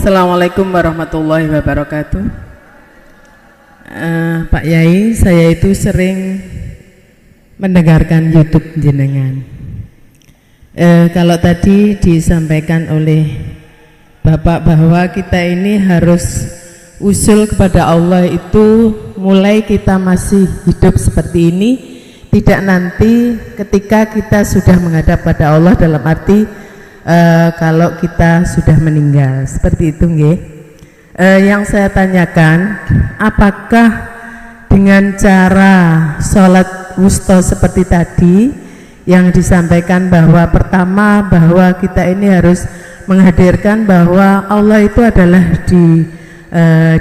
Assalamualaikum warahmatullahi wabarakatuh. Pak Yai, saya itu sering mendengarkan YouTube jenengan. Kalau tadi disampaikan oleh Bapak bahwa kita ini harus usul kepada Allah itu mulai kita masih hidup seperti ini, tidak nanti ketika kita sudah menghadap pada Allah, dalam arti kalau kita sudah meninggal, seperti itu nggih. Yang saya tanyakan, apakah dengan cara sholat wusta seperti tadi yang disampaikan bahwa pertama bahwa kita ini harus menghadirkan bahwa Allah itu adalah di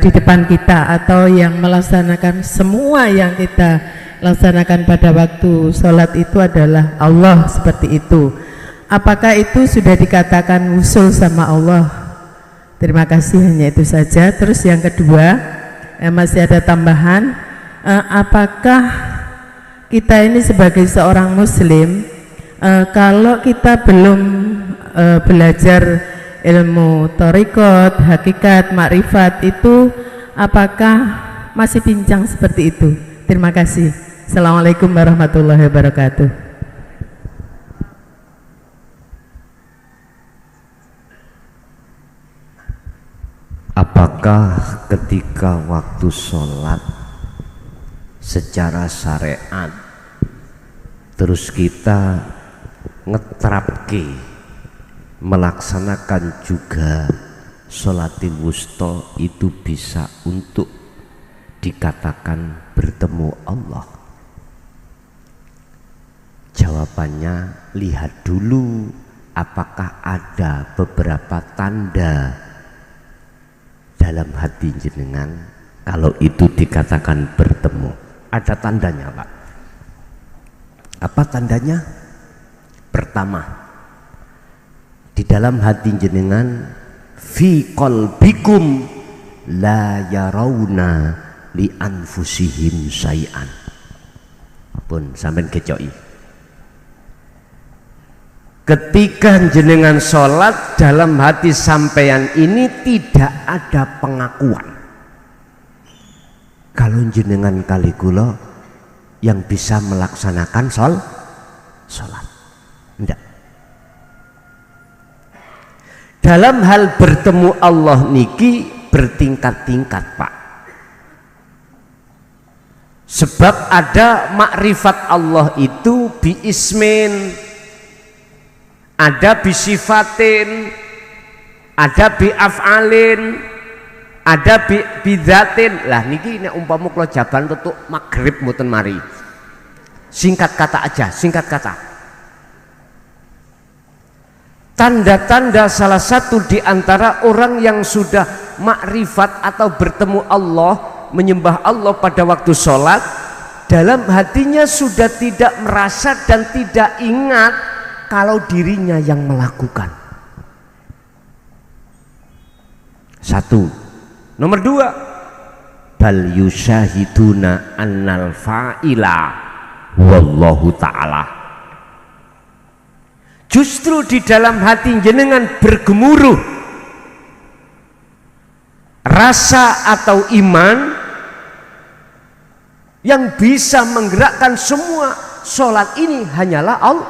depan kita, atau yang melaksanakan semua yang kita laksanakan pada waktu sholat itu adalah Allah, seperti itu. Apakah itu sudah dikatakan usul sama Allah? Terima kasih, hanya itu saja. Terus yang kedua, masih ada tambahan, apakah kita ini sebagai seorang muslim, kalau kita belum belajar ilmu thariqat, hakikat, makrifat itu, apakah masih pincang seperti itu? Terima kasih. Assalamualaikum warahmatullahi wabarakatuh. Apakah ketika waktu sholat secara syariat terus kita ngetrapke melaksanakan juga sholatil wusta itu bisa untuk dikatakan bertemu Allah? Jawabannya, lihat dulu apakah ada beberapa tanda dalam hati jenengan kalau itu dikatakan bertemu. Ada tandanya, Pak. Apa tandanya? Pertama, di dalam hati jenengan, fi qalbikum la yarawna li anfusihim syai'an. Pun sampean kecoki. Ketika jenengan sholat, dalam hati sampean ini tidak ada pengakuan kalau jenengan kali kula yang bisa melaksanakan sholat. Tidak. Dalam hal bertemu Allah niki bertingkat-tingkat, Pak. Sebab ada makrifat Allah itu bi ismin, ada bisifatin, ada biafalin, ada bidatin. Lah niki nek umpama kula jaban tutuk maghrib mboten mari. Singkat kata aja, singkat kata. Tanda-tanda salah satu di antara orang yang sudah makrifat atau bertemu Allah, menyembah Allah pada waktu sholat, dalam hatinya sudah tidak merasa dan tidak ingat kalau dirinya yang melakukan. Satu. Nomor dua, bal yusyahiduna annal fa'ila wallahu ta'ala. Justru di dalam hati jenengan bergemuruh rasa atau iman yang bisa menggerakkan semua sholat ini hanyalah Allah.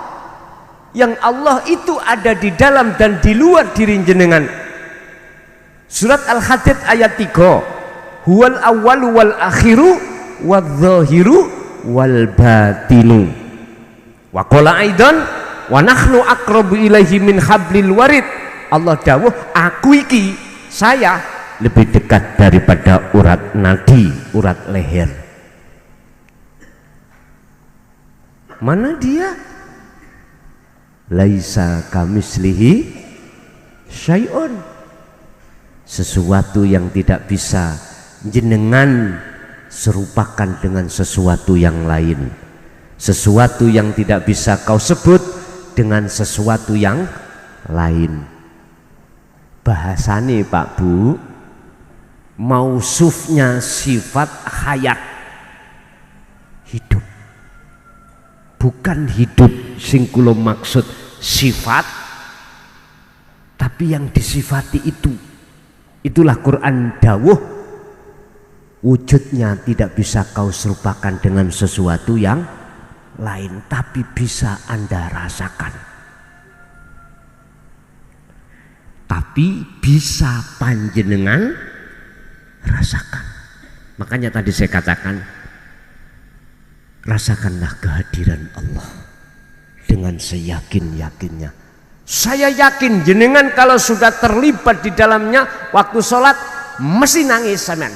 Yang Allah itu ada di dalam dan di luar diri jenengan. Surat Al-Hadid ayat 3, huwal awwalu wal akhiru wadh-dhahiru wal batinu. Wa qala aidan wa nahnu aqrabu ilaihi min hablil warid. Allah dawuh, aku iki, saya lebih dekat daripada urat nadi, urat leher. Mana dia? Laisa kamislihi syai'un. Sesuatu yang tidak bisa jenengan serupakan dengan sesuatu yang lain. Sesuatu yang tidak bisa kau sebut dengan sesuatu yang lain. Bahasane Pak Bu, mausufnya sifat hayat, hidup. Bukan hidup sing kula maksud sifat, tapi yang disifati itu Itulah Quran dawuh, wujudnya tidak bisa kau serupakan dengan sesuatu yang lain, tapi bisa Anda rasakan, tapi bisa panjenengan rasakan. Makanya tadi saya katakan, rasakanlah kehadiran Allah dengan seyakin-yakinnya. Saya yakin jenengan kalau sudah terlibat di dalamnya waktu sholat mesti nangis sampean.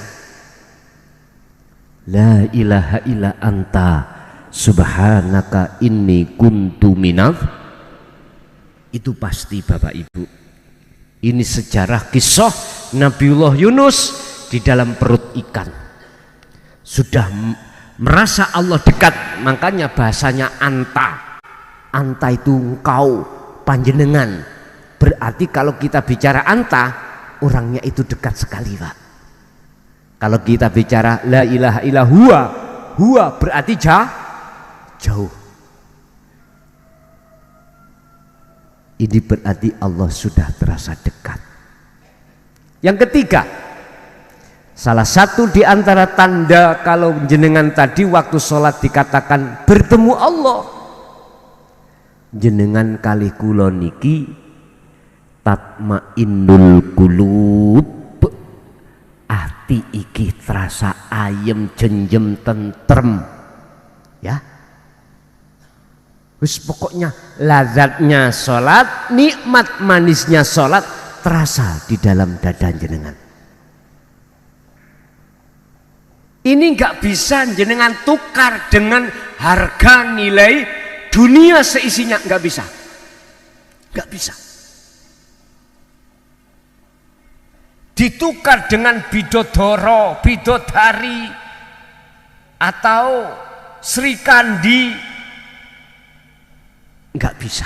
La ilaha illa anta subhanaka inni kuntu minadh. Itu pasti Bapak Ibu. Ini sejarah kisah Nabiullah Yunus di dalam perut ikan. Sudah merasa Allah dekat, makanya bahasanya anta. Anta itu engkau, panjenengan. Berarti kalau kita bicara anta, orangnya itu dekat sekali, Pak. Kalau kita bicara la ilaha illa huwa, huwa berarti jauh. Ini berarti Allah sudah terasa dekat. Yang ketiga, salah satu di antara tanda kalau jenengan tadi waktu sholat dikatakan bertemu Allah, jenengan kali kula niki tatmainnul qulub, ati iki terasa ayem jenjem tentrem, ya. Wis pokoknya lazatnya sholat, nikmat manisnya sholat terasa di dalam dada jenengan. Ini nggak bisa jenengan tukar dengan harga nilai dunia seisinya, nggak bisa, nggak bisa. Ditukar dengan bidodoro, bidodari, atau Sri Kandi, nggak bisa.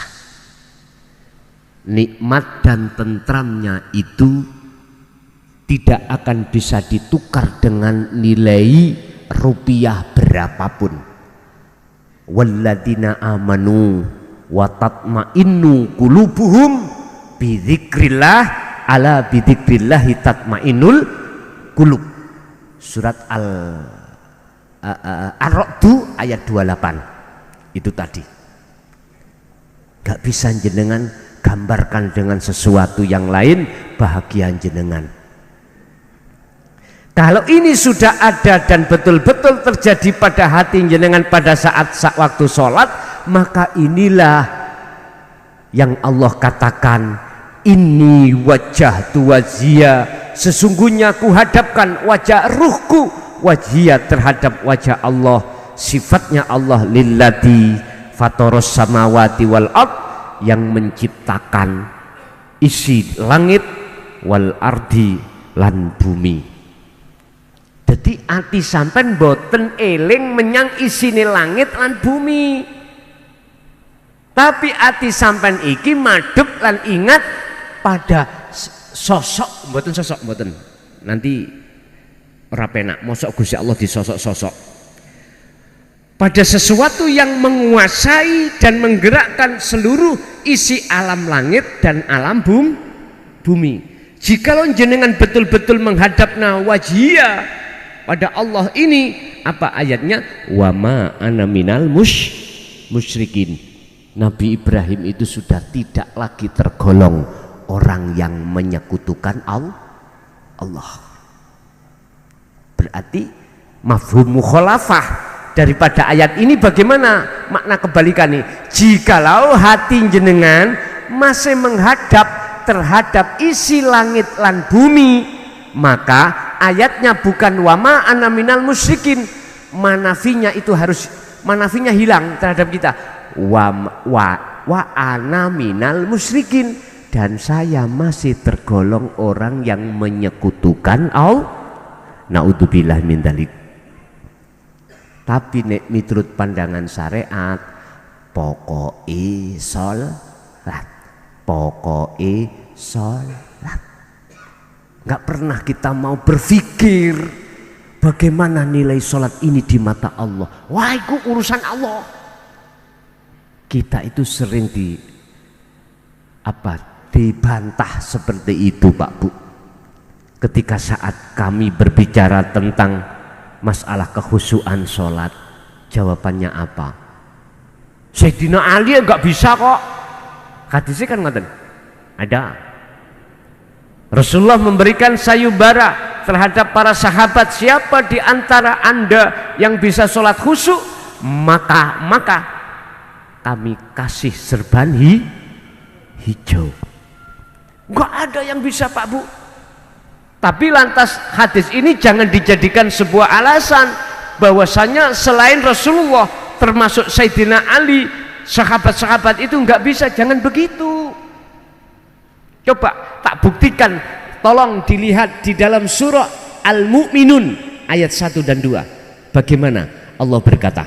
Nikmat dan tentramnya itu tidak akan bisa ditukar dengan nilai rupiah berapapun. Walladzina amanu wa tatma'innu qulubuhum bidzikrillah, ala bidzikrillahi tatmainnul qulub. Surat Ar-Ra'd ayat 28 itu tadi. Gak bisa jenengan gambarkan dengan sesuatu yang lain bahagia jenengan. Kalau ini sudah ada dan betul-betul terjadi pada hati jenengan pada saat waktu sholat, maka inilah yang Allah katakan, inni wajjahtu wajhiya, sesungguhnya ku hadapkan wajah ruhku, wajhiya terhadap wajah Allah. Sifatnya Allah lilladzi fatoros samawati wal ard, yang menciptakan isi langit wal ardi lan bumi. Jadi ati sampean boten eling menyang isine langit lan bumi, tapi ati sampean iki madhep lan ingat pada sosok, mboten sosok, mboten. Nanti ora penak mosok Gusti Allah disosok-sosok. Pada sesuatu yang menguasai dan menggerakkan seluruh isi alam langit dan alam bumi. Jikalau jenengan betul-betul menghadapna wajhiya pada Allah ini, apa ayatnya? Wa ma ana minal musyrikin. Nabi Ibrahim itu sudah tidak lagi tergolong orang yang menyekutukan Allah. Berarti mafhum mukhalafah daripada ayat ini bagaimana makna kebalikannya? Jikalau hati jenengan masih menghadap terhadap isi langit lan bumi, maka ayatnya bukan wama ana minal musyrikin, manafinya itu harus, manafinya hilang terhadap kita. Wa ana minal musyrikin, dan saya masih tergolong orang yang menyekutukan Allah. Naudzubillah min dzalik. Tapi nek miturut pandangan syariat, pokoke salat, pokoke salat. Nggak pernah kita mau berpikir bagaimana nilai sholat ini di mata Allah. Wah, itu urusan Allah. Kita itu sering dibantah seperti itu, Pak Bu. ketika saat kami berbicara tentang masalah kekhusyuan sholat? Jawabannya apa? Sayyidina Ali enggak bisa kok. Hadisnya kan ngoten. Ada. Rasulullah memberikan sayubara terhadap para sahabat, siapa di antara Anda yang bisa sholat khusyuk, maka kami kasih serban hijau. Enggak ada yang bisa, Pak Bu. Tapi lantas hadis ini jangan dijadikan sebuah alasan bahwasanya selain Rasulullah termasuk Sayyidina Ali, sahabat-sahabat itu enggak bisa. Jangan begitu. Coba tak buktikan, tolong dilihat di dalam surah Al-Mu'minun ayat 1 dan 2. Bagaimana Allah berkata,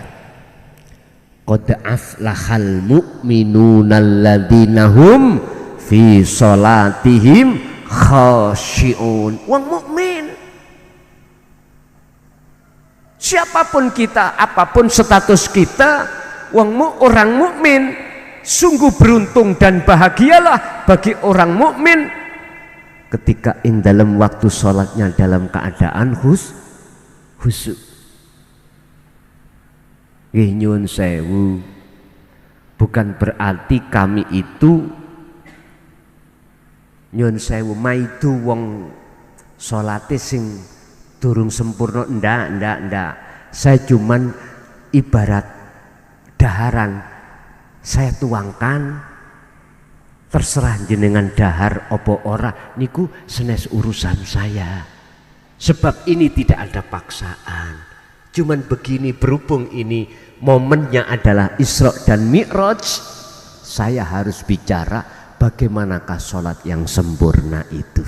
qad aflahal mu'minuna alladzina hum fi sholatihim khasyi'un. Wong mukmin, siapapun kita, apapun status kita, orang mukmin, sungguh beruntung dan bahagialah bagi orang mukmin ketika dalam waktu sholatnya dalam keadaan khusyuk. Nyun sewu, bukan berarti kami itu nyun sewu maidu wong sholate sing durung sempurna, ndak. Saya cuman ibarat daharan, saya tuangkan, terserah jenengan dahar opo ora niku senes urusan saya, sebab ini tidak ada paksaan. Cuman begini, berhubung ini momennya adalah Isra dan Mi'raj, saya harus bicara bagaimanakah sholat yang sempurna itu.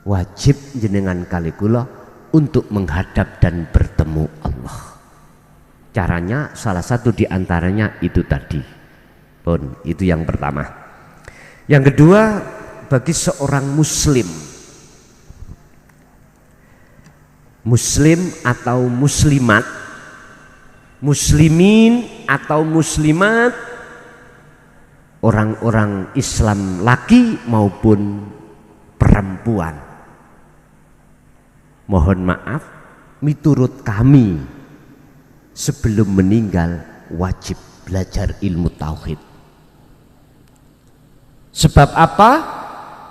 Wajib jenengan kali kula untuk menghadap dan bertemu Allah. Caranya salah satu diantaranya itu tadi. Pun itu yang pertama. Yang kedua, bagi seorang muslim atau muslimat, muslimin atau muslimat, orang-orang Islam laki maupun perempuan, mohon maaf, miturut kami sebelum meninggal wajib belajar ilmu tauhid. Sebab apa?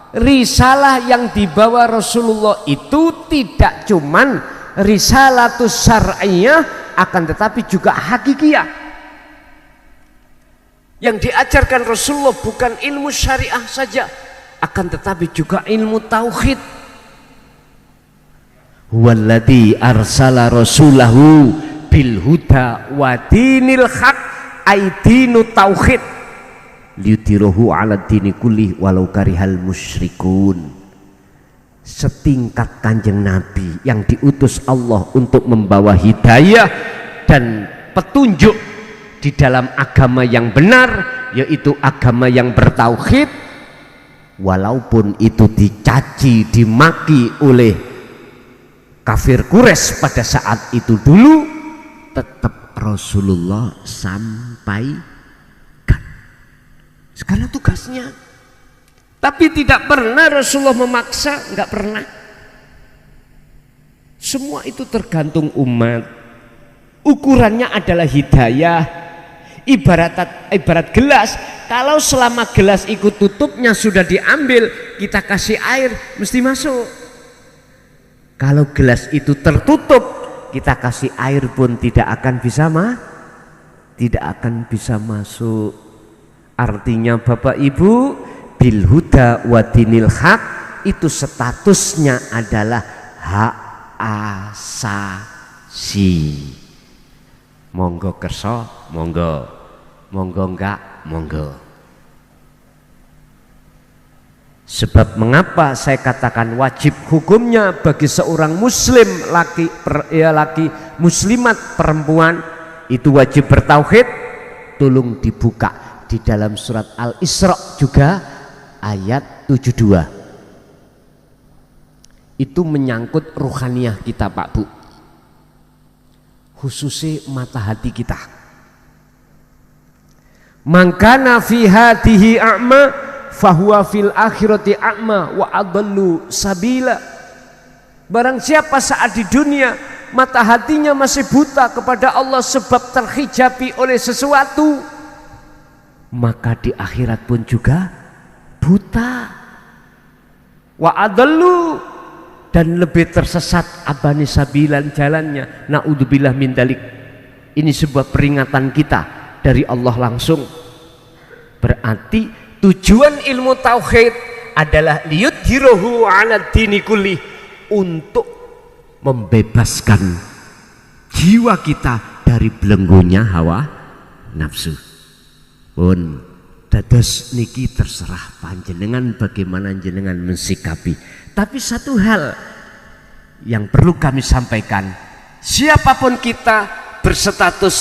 Risalah yang dibawa Rasulullah itu tidak cuman risalatus syar'iyah, akan tetapi juga hakikiyah. Yang diajarkan Rasulullah bukan ilmu syariah saja, akan tetapi juga ilmu tauhid. Huwallazi arsala rasulahu bil huda wa dinil haq, aidinu tauhid, liyudhirahu ala dini kulli walau karihal musyrikun. Setingkat kanjeng Nabi yang diutus Allah untuk membawa hidayah dan petunjuk di dalam agama yang benar, yaitu agama yang bertauhid, walaupun itu dicaci, dimaki oleh kafir Quraisy pada saat itu dulu, tetap Rasulullah sampaikan. Sekarang tugasnya. Tapi tidak pernah Rasulullah memaksa, enggak pernah. Semua itu tergantung umat. Ukurannya adalah hidayah. Ibarat gelas, kalau selama gelas ikut tutupnya sudah diambil, kita kasih air mesti masuk. Kalau gelas itu tertutup, kita kasih air pun tidak akan bisa masuk. Artinya Bapak Ibu, bil huda wa dinil haq itu statusnya adalah hak asasi. Monggo kerso, monggo enggak, monggo. Sebab mengapa saya katakan wajib hukumnya bagi seorang muslim laki muslimat perempuan itu wajib bertauhid. Tolong dibuka di dalam surat Al-Isra juga ayat 72. Itu menyangkut ruhaniyah kita Pak Bu, khususnya mata hati kita. Mangkana fi hadihi a'ma fahuwa fil akhirati a'ma wa adallu sabila. Barang siapa saat di dunia mata hatinya masih buta kepada Allah sebab terhijabi oleh sesuatu, maka di akhirat pun juga buta. Wa adallu, dan lebih tersesat abani sabilan, jalannya. Naudzubillah min dalik. Ini sebuah peringatan kita dari Allah langsung. Berarti tujuan ilmu tauhid adalah liyudhirahu 'ala dini kulli, untuk membebaskan jiwa kita dari belenggunya hawa nafsu. Pun dados niki terserah panjenengan bagaimana jenengan mensikapi. Tapi satu hal yang perlu kami sampaikan, siapapun kita, berstatus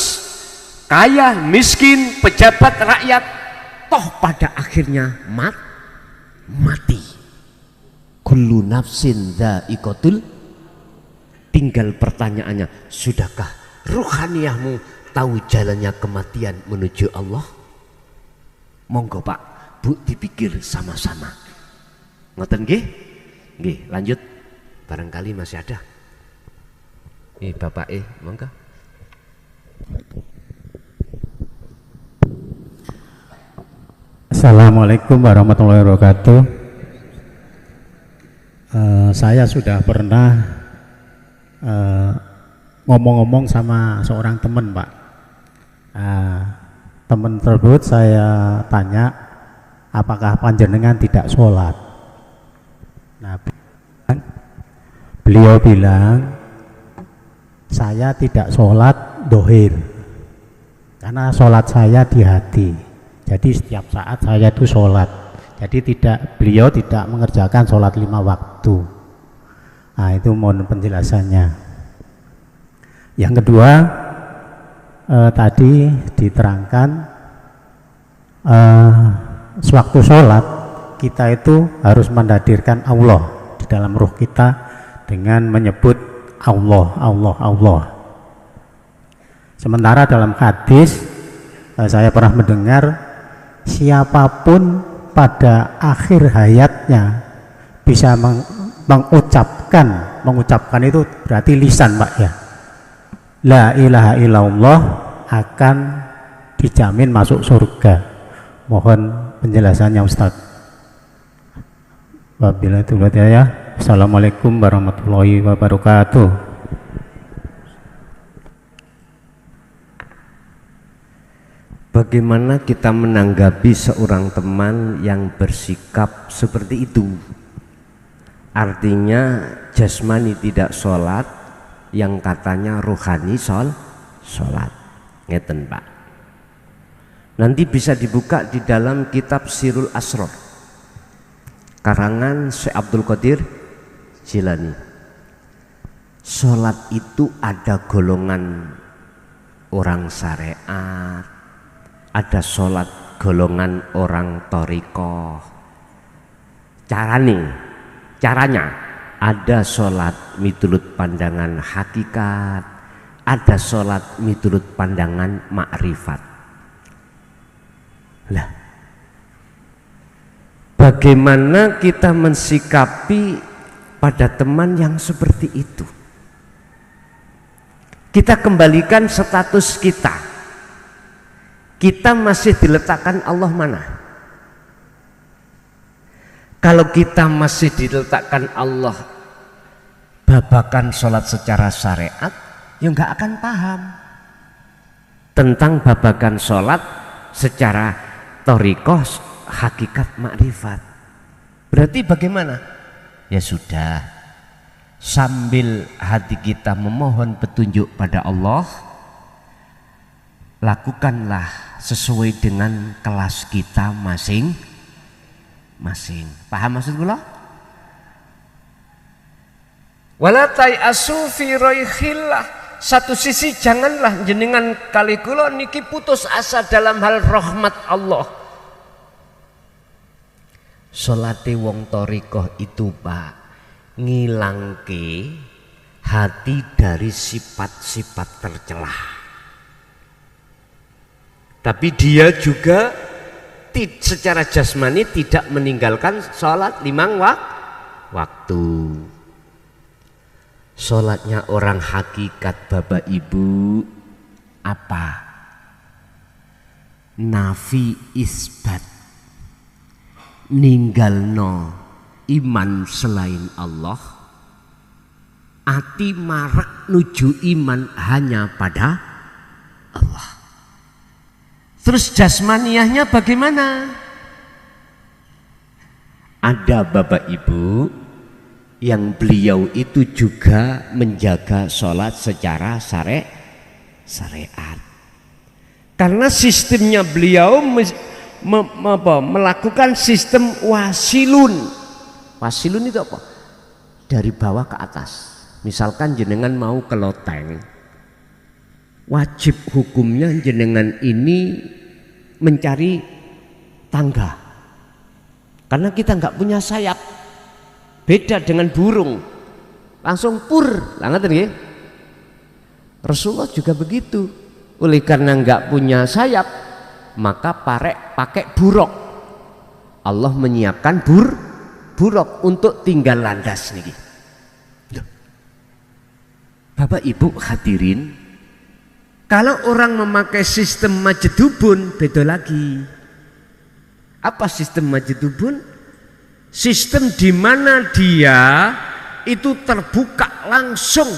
kaya, miskin, pejabat, rakyat, toh pada akhirnya mati. Kullu nafsin dha'iqatul. Tinggal pertanyaannya, sudahkah ruhaniyahmu tahu jalannya kematian menuju Allah? Monggo Pak, Bu, dipikir sama-sama. Ngoten nggih? Nggih, lanjut. Barangkali masih ada. Bapak monggo. Assalamualaikum warahmatullahi wabarakatuh. Saya sudah pernah ngomong-ngomong sama seorang teman, Pak. Teman tersebut saya tanya, apakah panjenengan tidak sholat? Nah, beliau bilang, saya tidak sholat dohir, karena sholat saya di hati. Jadi setiap saat saya itu sholat. Jadi beliau tidak mengerjakan sholat 5 waktu. Nah, itu mohon penjelasannya. Yang kedua, tadi diterangkan sewaktu sholat kita itu harus menghadirkan Allah di dalam ruh kita dengan menyebut Allah, Allah, Allah. Sementara dalam hadis saya pernah mendengar, siapapun pada akhir hayatnya bisa mengucapkan itu berarti lisan, Pak, ya, la ilaha illallah, akan dijamin masuk surga. Mohon penjelasannya, Ustaz. Wabillahi taufiq ya. Assalamualaikum warahmatullahi wabarakatuh. Bagaimana kita menanggapi seorang teman yang bersikap seperti itu? Artinya jasmani tidak sholat, yang katanya rohani sholat. Ngeten, Pak. Nanti bisa dibuka di dalam kitab Sirul Asrar karangan Syekh Abdul Qadir Jilani. Sholat itu ada golongan orang syariat, ada sholat golongan orang thariqah. Caranya ada sholat miturut pandangan hakikat, ada sholat miturut pandangan makrifat. Lah, bagaimana kita mensikapi pada teman yang seperti itu? Kita kembalikan status kita. Kita masih diletakkan Allah mana? Kalau kita masih diletakkan Allah babakan sholat secara syariat, ya nggak akan paham tentang babakan sholat secara thariqah, hakikat, makrifat. Berarti bagaimana? Ya sudah, sambil hati kita memohon petunjuk pada Allah, lakukanlah sesuai dengan kelas kita masing-masing. Paham maksud kula? Wala ta'asu fi raikhillah. Satu sisi janganlah jenengan kali kula niki putus asa dalam hal rahmat Allah. Salate wong thariqah itu, Pak, ngilangke hati dari sifat-sifat tercelah. Tapi dia juga secara jasmani tidak meninggalkan sholat 5 waktu. Sholatnya orang hakikat Bapak Ibu apa? Nafi isbat, ninggalno iman selain Allah, ati marak nuju iman hanya pada Allah. Terus jasmaniahnya bagaimana? Ada Bapak Ibu yang beliau itu juga menjaga sholat secara syariat. Karena sistemnya beliau melakukan sistem wasilun. Wasilun itu apa? Dari bawah ke atas. Misalkan jenengan mau ke loteng, wajib hukumnya jenengan ini mencari tangga. Karena kita nggak punya sayap, beda dengan burung, langsung pur, langat ya. Rasulullah juga begitu. Oleh karena nggak punya sayap, maka pakai buruk. Allah menyiapkan buruk untuk tinggal landas nih. Bapak Ibu hadirin, kalau orang memakai sistem majdubun beda lagi. Apa sistem majdubun? Sistem di mana dia itu terbuka langsung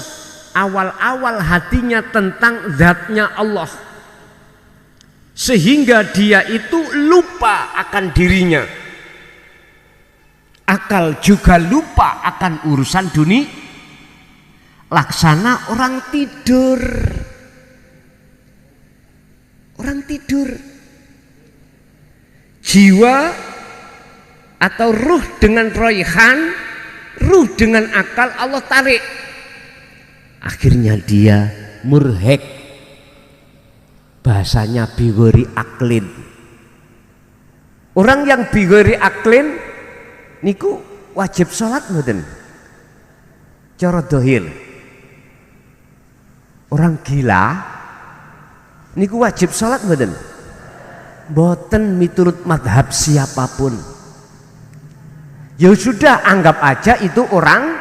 awal-awal hatinya tentang zatnya Allah, sehingga dia itu lupa akan dirinya, akal juga lupa akan urusan dunia. Laksana orang tidur. Jiwa atau ruh dengan roihan, ruh dengan akal Allah tarik. Akhirnya dia murhek, bahasanya bigori aklin. Orang yang bigori aklin niku wajib sholat mboten? Cara dohir. Orang gila niku wajib sholat mboten? Mboten miturut madhab siapapun. Ya sudah, anggap aja itu orang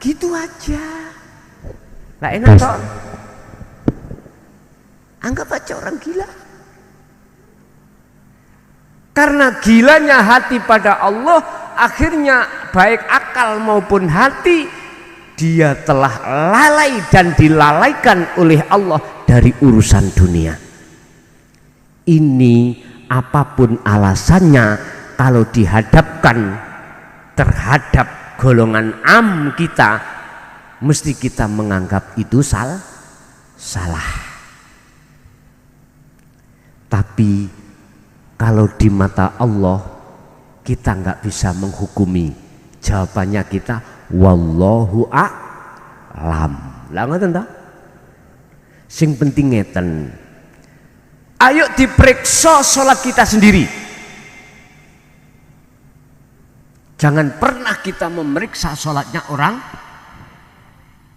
gitu aja. Lah enak toh. Anggap aja orang gila. Karena gilanya hati pada Allah, akhirnya baik akal maupun hati dia telah lalai dan dilalaikan oleh Allah dari urusan dunia. Ini apapun alasannya, kalau dihadapkan terhadap golongan am kita, mesti kita menganggap itu salah. Tapi kalau di mata Allah kita nggak bisa menghukumi. Jawabannya kita wallahu a'lam. Lah ngoten ta? Sing penting ngeten. Ayo diperiksa sholat kita sendiri. Jangan pernah kita memeriksa sholatnya orang.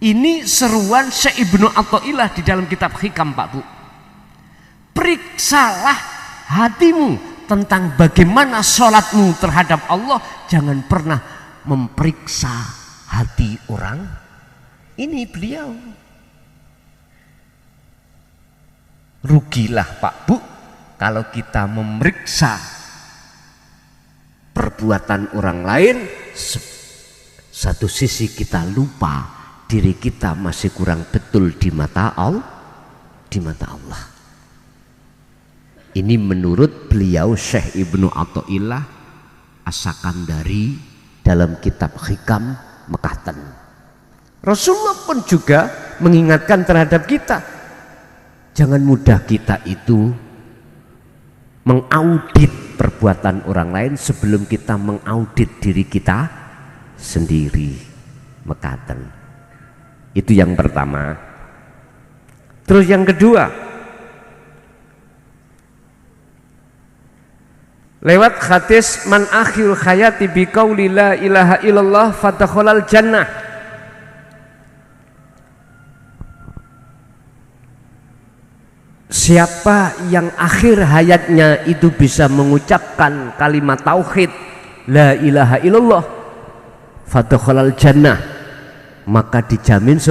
Ini seruan Syekh Ibnu Athaillah di dalam kitab Hikam, Pak Bu. Periksalah hatimu tentang bagaimana sholatmu terhadap Allah. Jangan pernah memeriksa hati orang. Ini beliau. Rugilah Pak Bu kalau kita memeriksa perbuatan orang lain, satu sisi kita lupa diri kita masih kurang betul di mata Allah. Ini menurut beliau Syekh Ibnu Athaillah As-Sakandari dalam kitab Hikam Mekahten. Rasulullah pun juga mengingatkan terhadap kita, jangan mudah kita itu mengaudit perbuatan orang lain sebelum kita mengaudit diri kita sendiri. Mekaten. Itu yang pertama. Terus yang kedua, lewat hadis man akhir hayati bi qauli la ilaha illallah fadakhalal jannah. siapa yang akhir hayatnya itu bisa mengucapkan kalimat tauhid la ilaha illallah fadakhalal jannah, maka dijamin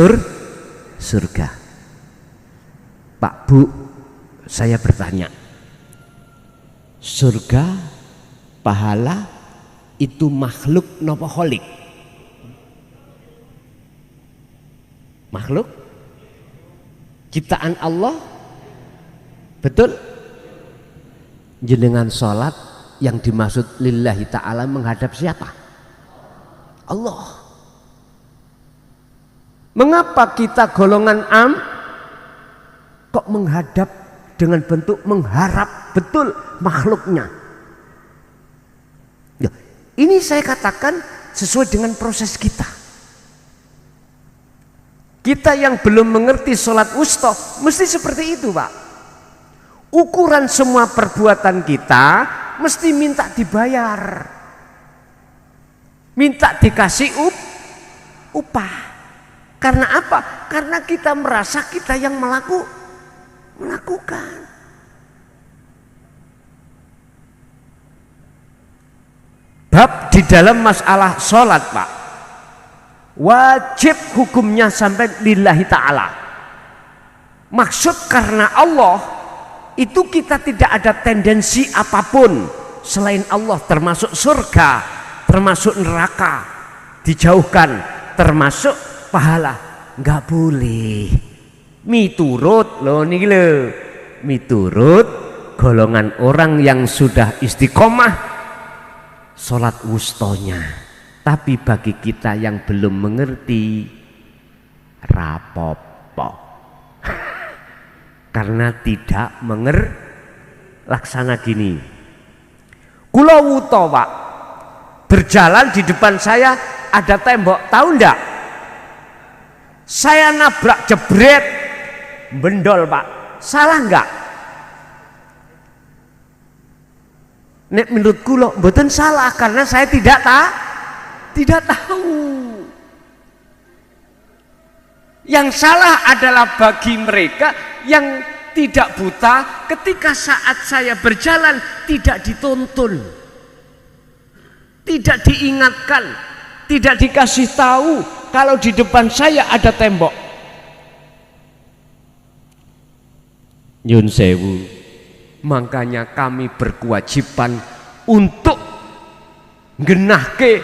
surga. Pak Bu, saya bertanya, surga pahala itu makhluk napa kholik? Makhluk ciptaan Allah, betul? Jenengan sholat yang dimaksud lillahi ta'ala menghadap siapa? Allah. Mengapa kita golongan kok menghadap dengan bentuk mengharap betul makhluknya? Ya, ini saya katakan sesuai dengan proses kita. Kita yang belum mengerti sholat wusta mesti seperti itu, Pak. Ukuran semua perbuatan kita mesti minta dibayar, minta dikasih upah. Karena apa? Karena kita merasa kita yang melakukan. Bab di dalam masalah sholat, Pak, wajib hukumnya sampai lillahi ta'ala. Maksud karena Allah itu kita tidak ada tendensi apapun selain Allah, termasuk surga, termasuk neraka dijauhkan, termasuk pahala. Nggak boleh miturut loh, niki lho, miturut golongan orang yang sudah istiqomah sholat wustonya. Tapi bagi kita yang belum mengerti, rapopo, karena tidak laksana gini. Kula wuto, Pak, berjalan di depan saya ada tembok, tahu ndak? Saya nabrak jebret, bendol, Pak, salah nggak? Nek menurut kula mboten salah, karena saya tidak tahu. Yang salah adalah bagi mereka yang tidak buta, ketika saat saya berjalan tidak dituntun, tidak diingatkan, tidak dikasih tahu kalau di depan saya ada tembok. Nyun sewu, makanya kami berkewajiban untuk ngenahke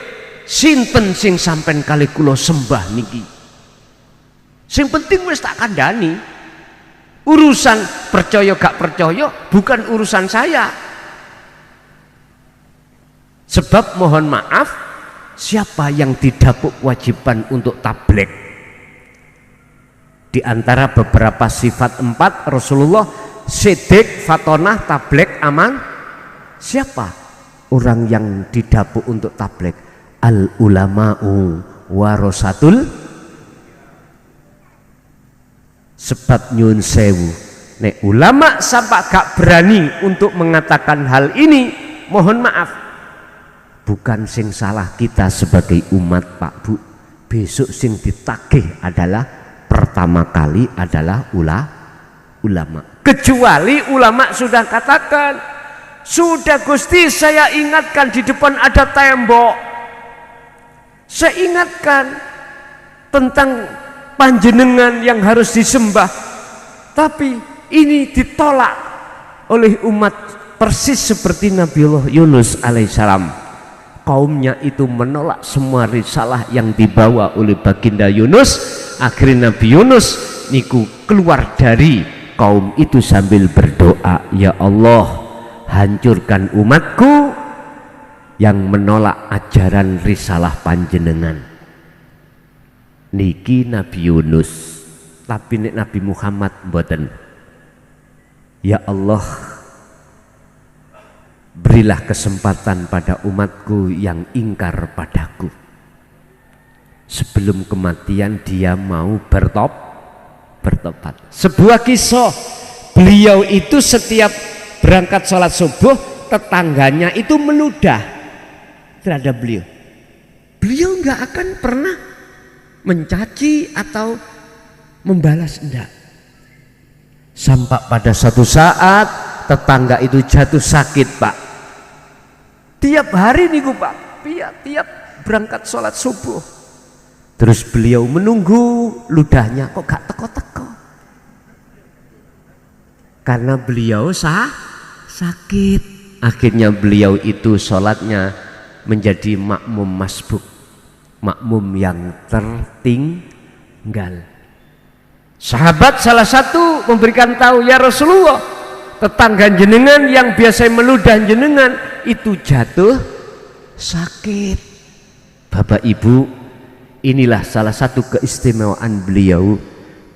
sinten sing sampean kali kula sembah niki. Sing penting wis tak kandhani. Urusan percaya gak percaya bukan urusan saya. Sebab mohon maaf, siapa yang didapuk wajiban untuk tablek? Di antara beberapa sifat 4 Rasulullah, sidik, fatonah, tablek, aman. Siapa orang yang didapuk untuk tablek? Al ulama'u warasatul. Sebab nyun sewu, nek ulama sampai gak berani untuk mengatakan hal ini, mohon maaf, bukan sing salah kita sebagai umat, Pak Bu. Besok sing ditagih adalah pertama kali adalah ulama. Kecuali ulama sudah katakan, sudah Gusti saya ingatkan di depan ada tembok, saya ingatkan tentang panjenengan yang harus disembah, tapi ini ditolak oleh umat persis seperti Nabiullah Yunus alaihissalam. Kaumnya itu menolak semua risalah yang dibawa oleh baginda Yunus. Akhirnya Nabi Yunus niku keluar dari kaum itu sambil berdoa, ya Allah, hancurkan umatku yang menolak ajaran risalah panjenengan. Niki Nabi Yunus, tapi nek Nabi Muhammad mboten. Ya Allah, berilah kesempatan pada umatku yang ingkar padaku. Sebelum kematian dia mau bertobat. Sebuah kisah, beliau itu setiap berangkat sholat subuh, tetangganya itu meludah terhadap beliau. Beliau nggak akan pernah mencaci atau membalas, enggak. Sampai pada satu saat tetangga itu jatuh sakit, Pak. Tiap hari niku, Pak, tiap berangkat sholat subuh, terus beliau menunggu ludahnya kok gak teko-teko, karena beliau sakit. Akhirnya beliau itu sholatnya menjadi makmum masbuk, makmum yang tertinggal. Sahabat salah satu memberikan tahu, ya Rasulullah, tetangga jenengan yang biasa meludah jenengan itu jatuh sakit. Bapak Ibu, inilah salah satu keistimewaan beliau.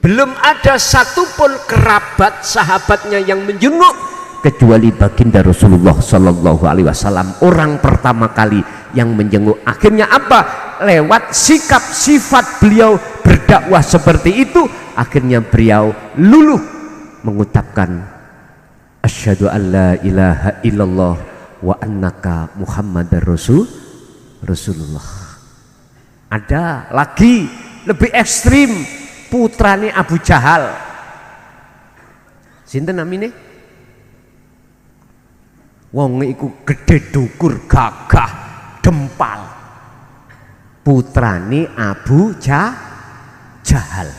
Belum ada satupun kerabat sahabatnya yang menjenguk kecuali baginda Rasulullah Sallallahu Alaihi Wasallam, orang pertama kali yang menjenguk. Akhirnya apa? Lewat sikap sifat beliau berdakwah seperti itu, akhirnya beliau luluh mengucapkan asyhadu an la ilaha illallah wa annaka Muhammadar Rasulullah. Ada lagi lebih ekstrim, putrane Abu Jahal. Sinten namine? Wong iku gede dukur, gagah, dempal. Putrane Abu Jahal.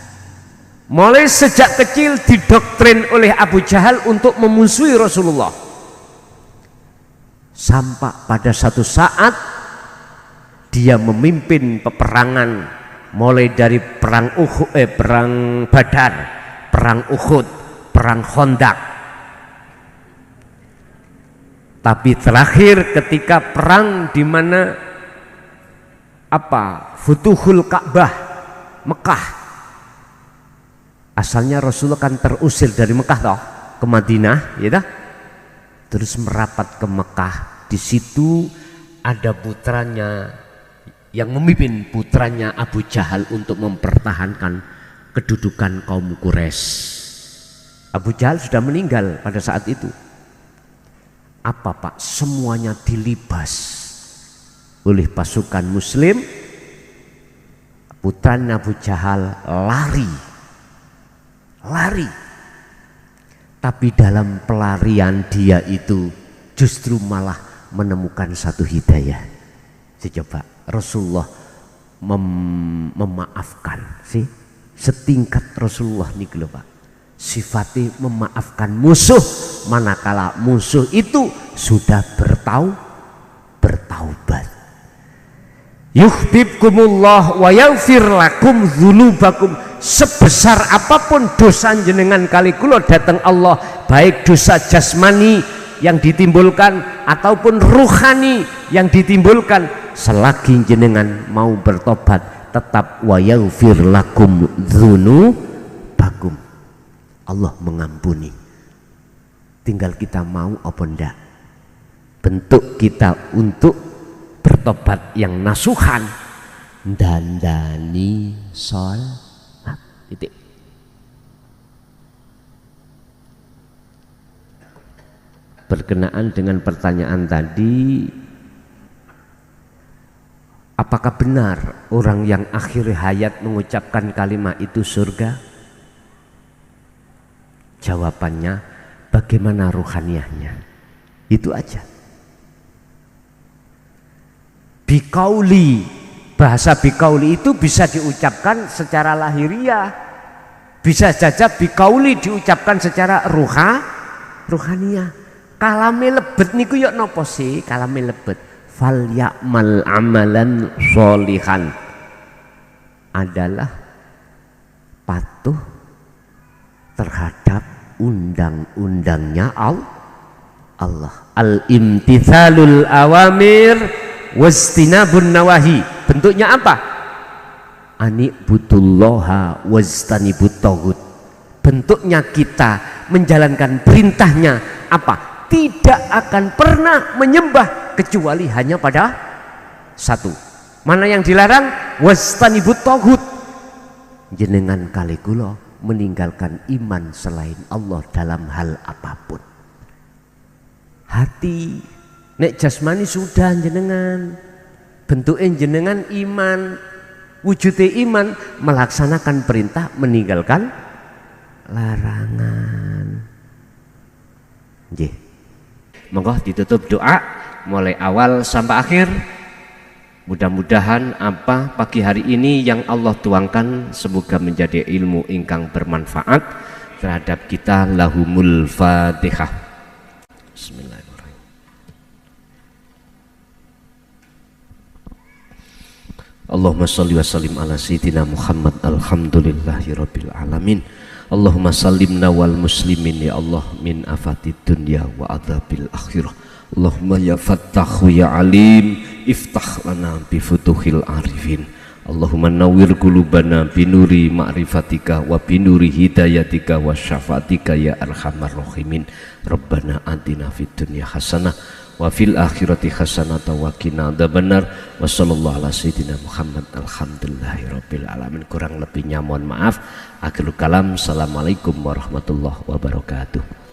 Mulai sejak kecil didoktrin oleh Abu Jahal untuk memusuhi Rasulullah. Sampai pada satu saat dia memimpin peperangan, mulai dari perang Badar, perang Uhud, perang Khandaq. Tapi terakhir ketika perang di mana Futuhul Ka'bah, Mekah. Asalnya Rasulullah kan terusir dari Mekah toh ke Madinah, ya dah. Terus merapat ke Mekah. Di situ ada putranya yang memimpin, putranya Abu Jahal untuk mempertahankan kedudukan kaum Quraisy. Abu Jahal sudah meninggal pada saat itu. Apa Pak? Semuanya dilibas oleh pasukan Muslim. Putranya Abu Jahal lari. Tapi dalam pelarian dia itu justru malah menemukan satu hidayah. Coba Rasulullah memaafkan sih, setingkat Rasulullah nih lho Pak. Sifatnya memaafkan musuh manakala musuh itu sudah bertaubat. Yuhibbukumullah wa yaghfir lakum dzunubakum. Sebesar apapun dosa jenengan kali kula datang Allah, baik dosa jasmani yang ditimbulkan ataupun ruhani yang ditimbulkan, selagi jenengan mau bertobat tetap wa yaghfir lakum dzunubakum. Allah mengampuni, tinggal kita mau apa ndak. Bentuk kita untuk bertobat yang nasuhan, dandani sholat, titik. Berkenaan dengan pertanyaan tadi, apakah benar orang yang akhir hayat mengucapkan kalimat itu surga? Jawabannya, bagaimana ruhaniyahnya? Itu aja. Bikauli, bahasa bikauli itu bisa diucapkan secara lahiriah, bisa saja bikauli diucapkan secara ruhaniyah. Kalame lebet niku yok nopo sih? Kalame lebet fal ya'mal amalan sholihan, adalah patuh terhadap undang-undangnya Allah. Al-imtithalul awamir wastinabun nawahi. Bentuknya apa? Ani'budullaha wastanibut taghut. Bentuknya kita menjalankan perintahnya apa? Tidak akan pernah menyembah kecuali hanya pada satu. Mana yang dilarang? Wastanibut taghut. Jenengan kali kula meninggalkan iman selain Allah dalam hal apapun. Hati nek jasmani sudah jenengan, bentuknya jenengan iman, wujudnya iman, melaksanakan perintah, meninggalkan larangan. Nggih. Monggo ditutup doa mulai awal sampai akhir. Mudah-mudahan apa pagi hari ini yang Allah tuangkan semoga menjadi ilmu ingkang bermanfaat terhadap kita. Lahumul Fatihah. Bismillahirrahmanirrahim. Allahumma sholli wa sallim ala sayyidina Muhammad. Alhamdulillahirabbil alamin. Allahumma sallimna wal muslimin ya Allah min afatid dunya wa adzabil akhirah. Allahumma ya fattahu ya alim iftah lana bi futuhil arifin. Allahumma nawwir qulubana binuri ma'rifatika wa binuri hidayatika wa syafaatika ya arhamar rahimin. Rabbana atina fid dunya hasanah wa fil akhirati hasanah wa qina adzabannar. Wa sallallahu ala sayyidina Muhammad. Alhamdulillahirabbil alamin. Kurang lebihnya mohon maaf. Akhirul kalam. Assalamualaikum warahmatullahi wabarakatuh.